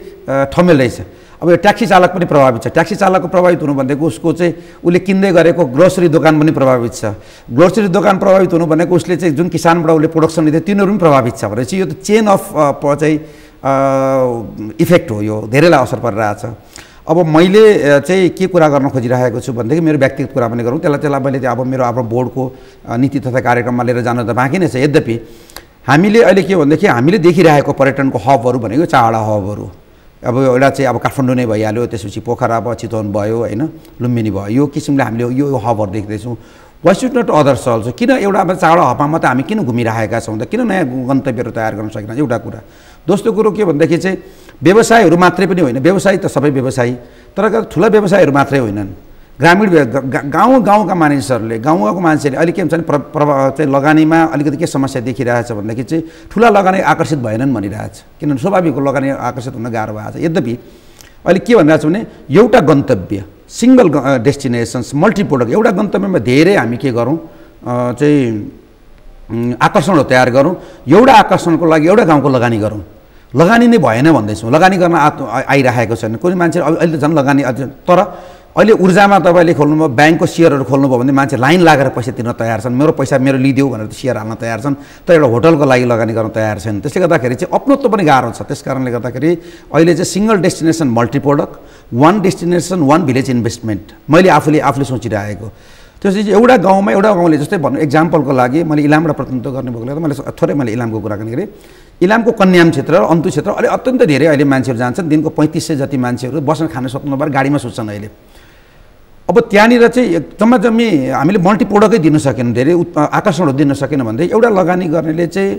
ठमेल रहेछ अब यो ट्याक्सी चालक पनि प्रभावित छ ट्याक्सी चालकको प्रभावित हुनु भनेको उसको चाहिँ उसले किन्दै गरेको ग्रोसरी दोकान पनि प्रभावित छ ग्रोसरी दोकान प्रभावित हुनु भनेको उसले चाहिँ जुन किसानबाट उसले प्रोडक्सन लिँदै तिनीहरू पनि प्रभावित छ भनेपछि यो त चेन अफ चाहिँ इफेक्ट हो यो धेरैलाई असर परिरहेछ अब मैले चाहिँ के कुरा गर्न खोजिरहेको छु भनेदेखि मेरो व्यक्तिगत कुरा पनि गरौँ, त्यसलाई मैले चाहिँ अब मेरो आफ्नो बोर्डको नीति तथा कार्यक्रममा लिएर जान त बाँकी नै छ। यद्यपि हामीले अहिले के भनेदेखि हामीले देखिरहेको पर्यटनको हबहरू भनेको चारवटा हबहरू, अब एउटा चाहिँ अब काठमाडौँ नै भइहाल्यो, त्यसपछि पोखरा भयो, चितवन भयो होइन, लुम्बिनी भयो, यो किसिमले हामीले यो हबहरू देख्दैछौँ। Why should not others also, किन एउटा चारवटा हबमा मात्रै हामी किन घुमिरहेका छौँ त, किन नयाँ गन्तव्यहरू तयार गर्न सकेन, एउटा कुरा। दोस्रो कुरो के भनेदेखि चाहिँ व्यवसायहरू मात्रै पनि होइन, व्यवसाय त सबै व्यवसायी, तर ठुला व्यवसायहरू मात्रै होइनन्, ग्रामीण गाउँका मानिसहरूले, गाउँको मान्छेले अहिले के हुन्छ भने चाहिँ लगानीमा अलिकति के समस्या देखिरहेछ भनेदेखि चाहिँ ठुला लगानी आकर्षित भएनन् भनिरहेछ, किनभने स्वाभाविक लगानी आकर्षित हुन गाह्रो भएको छ। यद्यपि अहिले के भनिरहेको छ भने एउटा गन्तव्य, सिङ्गल डेस्टिनेसन्स, मल्टी प्रोडक्ट, एउटा गन्तव्यमा धेरै हामी के गरौँ चाहिँ आकर्षणहरू तयार गरौँ, एउटा आकर्षणको लागि एउटा गाउँको लगानी गरौँ। लगानी नै भएन भन्दैछौँ, लगानी गर्न आइरहेको छैन कोही मान्छे, अहिले झन् लगानी। तर अहिले ऊर्जामा तपाईँले खोल्नुभयो, ब्याङ्कको सेयरहरू खोल्नुभयो भने मान्छे लाइन लागेर पैसा तिर्न तयार छन्, मेरो पैसा मेरो लिइदेऊ भनेर सेयर हाल्न तयार छन्, तर एउटा होटलको लागि लगानी गर्न तयार छैन। त्यसले गर्दाखेरि चाहिँ अपनत्व पनि गाह्रो छ। त्यस कारणले गर्दाखेरि अहिले चाहिँ single destination multi product, one destination one village investment मैले आफूले सोचिरहेको। त्यसपछि एउटा गाउँले जस्तै भन्नु एक्जाम्पलको लागि मैले इलामबाट प्रतिनिधित्व गर्ने भएको मैले थोरै इलामको कुराकानी गरेँ। इलामको कन्याम क्षेत्र र अन्तु क्षेत्र अहिले अत्यन्त धेरै अहिले मान्छेहरू जान्छन्, दिनको 3500 जति मान्छेहरू बस्न खान सक्नु नभएर गाडीमा सुत्छन् अहिले। अब त्यहाँनिर चाहिँ जम्मी हामीले मल्टी प्रोडक्टै दिन सकेन, धेरै आकर्षणहरू दिन सकेन भने एउटा लगानी गर्नेले चाहिँ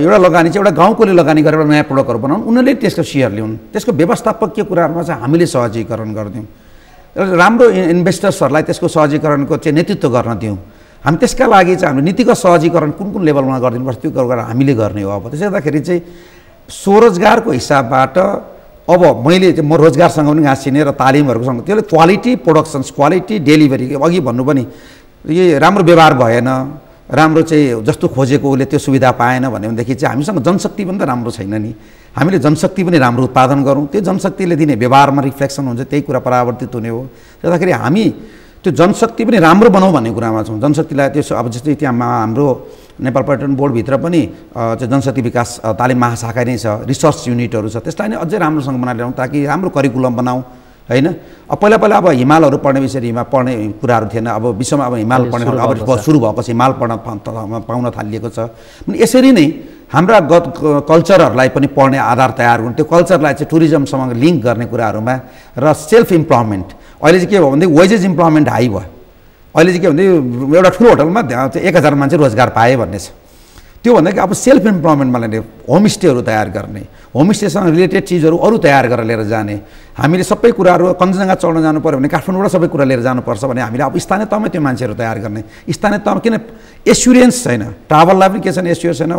एउटा गाउँकोले लगानी गरेर नयाँ प्रोडक्टहरू बनाउन्, उनीहरूले त्यसको सेयर ल्याउन्, त्यसको व्यवस्थापकीय कुराहरूमा चाहिँ हामीले सहजीकरण गरिदिउँ, राम्रो इन्भेस्टर्सहरूलाई त्यसको सहजीकरणको चाहिँ नेतृत्व गर्न दिउँ। हामी त्यसका लागि चाहिँ हाम्रो नीतिगत सहजीकरण कुन लेभलमा गरिदिनुपर्छ त्यो कुरा हामीले गर्ने हो। अब त्यसले गर्दाखेरि चाहिँ स्वरोजगारको हिसाबबाट अब मैले चाहिँ म रोजगारसँग पनि गाँसिने र तालिमहरूसँग त्यसले क्वालिटी प्रोडक्सन्स, क्वालिटी डेलिभरी, अघि भन्नु पनि यो राम्रो व्यवहार भएन, राम्रो चाहिँ जस्तो खोजेको उसले त्यो सुविधा पाएन भनेदेखि चाहिँ हामीसँग जनशक्ति पनि त राम्रो छैन नि। हामीले जनशक्ति पनि राम्रो उत्पादन गरौँ, त्यो जनशक्तिले दिने व्यवहारमा रिफ्लेक्सन हुन्छ, त्यही कुरा परावर्तित हुने हो। त्यसदाखेरि हामी त्यो जनशक्ति पनि राम्रो बनाऊ भन्ने कुरामा छौँ। जनशक्तिलाई त्यो अब जस्तै त्यहाँ हाम्रो नेपाल पर्यटन बोर्डभित्र पनि चाहिँ जनशक्ति विकास तालिम महाशाखा नै छ, रिसर्च युनिटहरू छ, त्यसलाई नै अझै राम्रोसँग बनाएर ल्याउँ ताकि राम्रो करिकुलम बनाऊ होइन। अब पहिला अब हिमालहरू पढ्ने विषय पढ्ने कुराहरू थिएन, अब विश्वमा अब हिमाल पढ्ने अब सुरु भएको छ, हिमाल पढ्न पाउन थालिएको छ। यसरी नै हाम्रा कल्चरहरूलाई पनि पढ्ने आधार तयार गर्नु, त्यो कल्चरलाई चाहिँ टुरिज्मसँग लिङ्क गर्ने कुराहरूमा र सेल्फ इम्प्लयमेन्ट। अहिले चाहिँ के भयो भने वेजेस इम्प्लयमेन्ट हाई भयो। अहिले चाहिँ के भन्दै एउटा ठुलो होटलमा 1000 मान्छे रोजगार पाए भन्ने छ। त्यो भन्दाखेरि अब सेल्फ इम्प्लयमेन्टमा लाने होमस्टेहरू तयार गर्ने, होमस्टेसँग रिलेटेड चिजहरू अरू तयार गरेर लिएर जाने। हामीले सबै कुराहरू कञ्चनजङ्घा चढ्न जानु पऱ्यो भने काठमाडौँबाट सबै कुरा लिएर जानुपर्छ भने हामीले अब स्थानीय तहमै त्यो मान्छेहरू तयार गर्ने। स्थानीय तहमा किन एस्युरेन्स छैन, ट्राभललाई पनि के छैन, एस्युरेन्स छैन।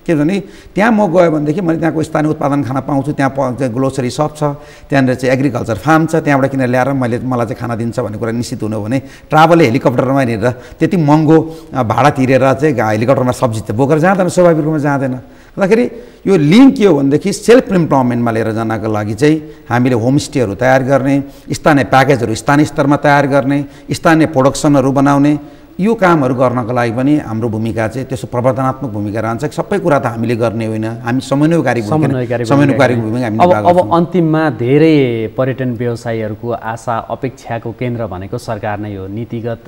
के भने त्यहाँ म गएँ भनेदेखि मैले त्यहाँको स्थानीय उत्पादन खान पाउँछु, त्यहाँ ग्रोसरी सप छ, त्यहाँनिर चाहिँ एग्रिकल्चर फार्म छ, त्यहाँबाट किनेर ल्याएर मलाई चाहिँ खाना दिन्छ भन्ने कुरा निश्चित हुनु भने ट्राभलले हेलिकप्टरमा हिँडेर त्यति महँगो भाडा तिरेर चाहिँ हेलिकप्टरमा सब्जी त बोकेर जाँदैन, स्वाभाविक रूपमा जाँदैन। गर्दाखेरि यो लिङ्क के हो भनेदेखि सेल्फ इम्प्लयमेन्टमा लिएर जानको लागि चाहिँ हामीले होमस्टेहरू तयार गर्ने, स्थानीय प्याकेजहरू स्थानीय स्तरमा तयार गर्ने, स्थानीय प्रोडक्सनहरू बनाउने, यो कामहरू गर्नको लागि पनि हाम्रो भूमिका चाहिँ त्यसो प्रवर्धनात्मक भूमिका रहन्छ। सबै कुरा त हामीले गर्ने होइन, हामी समन्वयकारी भूमिका हामी अब अन्तिममा धेरै पर्यटन व्यवसायीहरूको आशा अपेक्षाको केन्द्र भनेको सरकार नै हो। नीतिगत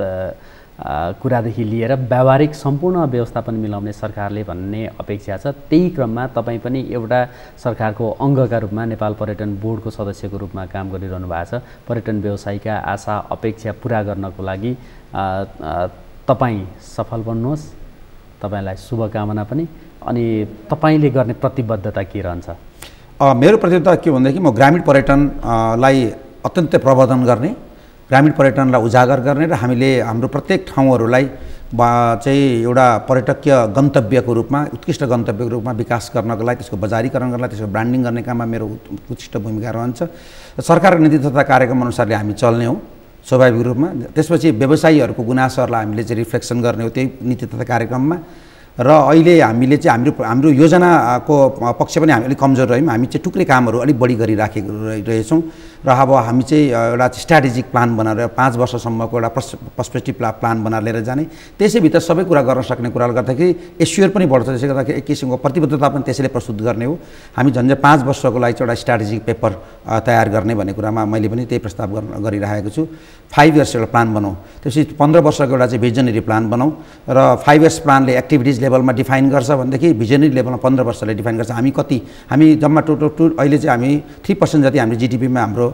कुरादेखि लिएर व्यावहारिक सम्पूर्ण व्यवस्थापन मिलाउने सरकारले भन्ने अपेक्षा छ। त्यही क्रममा तपाईँ पनि एउटा सरकारको अङ्गका रूपमा नेपाल पर्यटन बोर्डको सदस्यको रूपमा काम गरिरहनु भएको छ। पर्यटन व्यवसायीका आशा अपेक्षा पुरा गर्नको लागि तपाईँ सफल बन्नुहोस्, तपाईँलाई शुभकामना पनि। अनि तपाईँले गर्ने प्रतिबद्धता के रहन्छ? मेरो प्रतिबद्धता के भनेदेखि म ग्रामीण पर्यटनलाई अत्यन्तै प्रवर्धन गर्ने, ग्रामीण पर्यटनलाई उजागर गर्ने र हामीले हाम्रो प्रत्येक ठाउँहरूलाई चाहिँ एउटा पर्यटकीय गन्तव्यको रूपमा, उत्कृष्ट गन्तव्यको रूपमा विकास गर्नको लागि, त्यसको बजारीकरण गर्नलाई, त्यसको ब्रान्डिङ गर्ने काममा मेरो उत्कृष्ट भूमिका रहन्छ। सरकारको नीति तथा कार्यक्रम अनुसारले हामी चल्ने हो स्वाभाविक रूपमा। त्यसपछि व्यवसायीहरूको गुनासोहरूलाई हामीले चाहिँ रिफ्लेक्सन गर्ने हो त्यही नीति तथा कार्यक्रममा। र अहिले हामीले चाहिँ हाम्रो योजनाको पक्ष पनि हामी अलिक कमजोर रह्यौँ, हामी चाहिँ टुक्रे कामहरू अलिक बढी गरिराखेको रहेछौँ। र अब हामी चाहिँ एउटा स्ट्राटेजिक प्लान बनाएर 5 वर्षसम्मको एउटा पर्सपेक्टिभ प्लान बनाएर लिएर जाने, त्यसैभित्र सबै कुरा गर्न सक्ने कुराले गर्दाखेरि एस्योर पनि बढ्छ। त्यसले गर्दाखेरि एक किसिमको प्रतिबद्धता पनि त्यसैले प्रस्तुत गर्ने हो। हामी झन्डै 5 वर्षको लागि चाहिँ एउटा स्ट्राटेजिक पेपर तयार गर्ने भन्ने कुरामा मैले पनि त्यही प्रस्ताव गरिरहेको छु। 5 इयर्स एउटा प्लान बनाऊ, त्यसपछि 15 वर्षको एउटा चाहिँ भिजनरी प्लान बनाऊ र 5 इयर्स प्लानले एक्टिभिटिज लेभलमा डिफाइन गर्छ भनेदेखि भिजनरी लेभलमा 15 वर्षले डिफाइन गर्छ। हामी जम्मा टोटल अहिले चाहिँ हामी 3% जति हाम्रो जिडिपीमा हाम्रो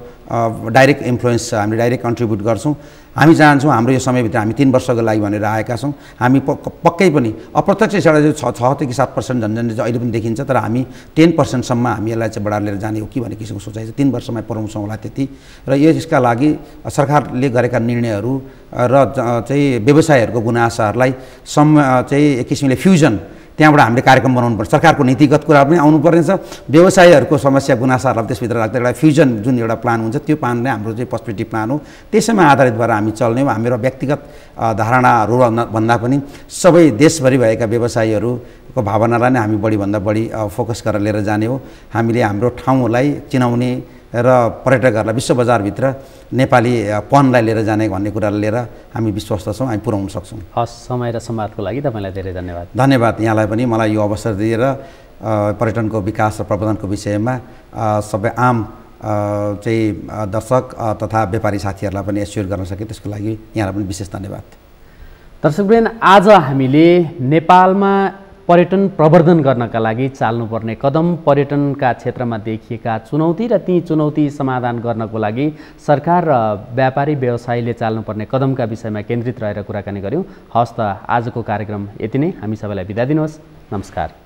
डाइरेक्ट इन्फ्लुएन्स छ, हामीले डाइरेक्ट कन्ट्रिब्युट गर्छौँ। हामी चाहन्छौँ हाम्रो यो समयभित्र हामी 3 वर्षको लागि भनेर आएका छौँ। हामी पक्कै पनि अप्रत्यक्ष हिसाबले 6 देखि 7% झन्झन्डै अहिले पनि देखिन्छ, तर हामी 10%सम्म हामी यसलाई चाहिँ बढाएर लिएर जाने हो कि भन्ने किसिमको सोचाइ छ। 3 वर्षमा पुऱ्याउँछौँ होला त्यति। र यसका लागि सरकारले गरेका निर्णयहरू र चाहिँ व्यवसायहरूको गुनासाहरूलाई चाहिँ एक किसिमले फ्युजन त्यहाँबाट हामीले कार्यक्रम बनाउनुपर्छ। सरकारको नीतिगत कुरा पनि आउनुपर्ने छ, व्यवसायहरूको समस्या गुनासाहरूलाई त्यसभित्र राख्दा एउटा फ्युजन जुन एउटा प्लान हुन्छ त्यो प्लान नै हाम्रो चाहिँ पर्सपेक्टिभ प्लान हो। त्यसैमा आधारित भएर हामी चल्ने हो। हाम्रो व्यक्तिगत धारणाहरू भन्दा पनि सबै देशभरि भएका व्यवसायीहरूको भावनालाई नै हामी बढीभन्दा बढी फोकस गरेर लिएर जाने हो। हामीले हाम्रो ठाउँलाई चिनाउने र पर्यटकहरूलाई विश्व बजारभित्र नेपाली पनलाई लिएर जाने भन्ने कुरालाई लिएर हामी विश्वस्त छौँ, हामी पुर्याउन सक्छौँ। हस्, समय र संवादको लागि तपाईँलाई धेरै धन्यवाद। धन्यवाद यहाँलाई पनि मलाई यो अवसर दिएर पर्यटनको विकास र प्रबन्धनको विषयमा सबै आम चाहिँ दर्शक तथा व्यापारी साथीहरूलाई पनि एस्योर गर्न सके, त्यसको लागि यहाँलाई पनि विशेष धन्यवाद। दर्शकवृन्द, आज हामीले नेपालमा पर्यटन प्रवर्धन गर्नका लागि चाल्नुपर्ने कदम, पर्यटनका क्षेत्रमा देखिएका चुनौती र ती चुनौती समाधान गर्नको लागि सरकार र व्यापारी व्यवसायीले चाल्नुपर्ने कदमका विषयमा केन्द्रित रहेर कुराकानी गऱ्यौँ। हस् त, आजको कार्यक्रम यति नै। हामी सबैलाई बिदा दिनुहोस्। नमस्कार।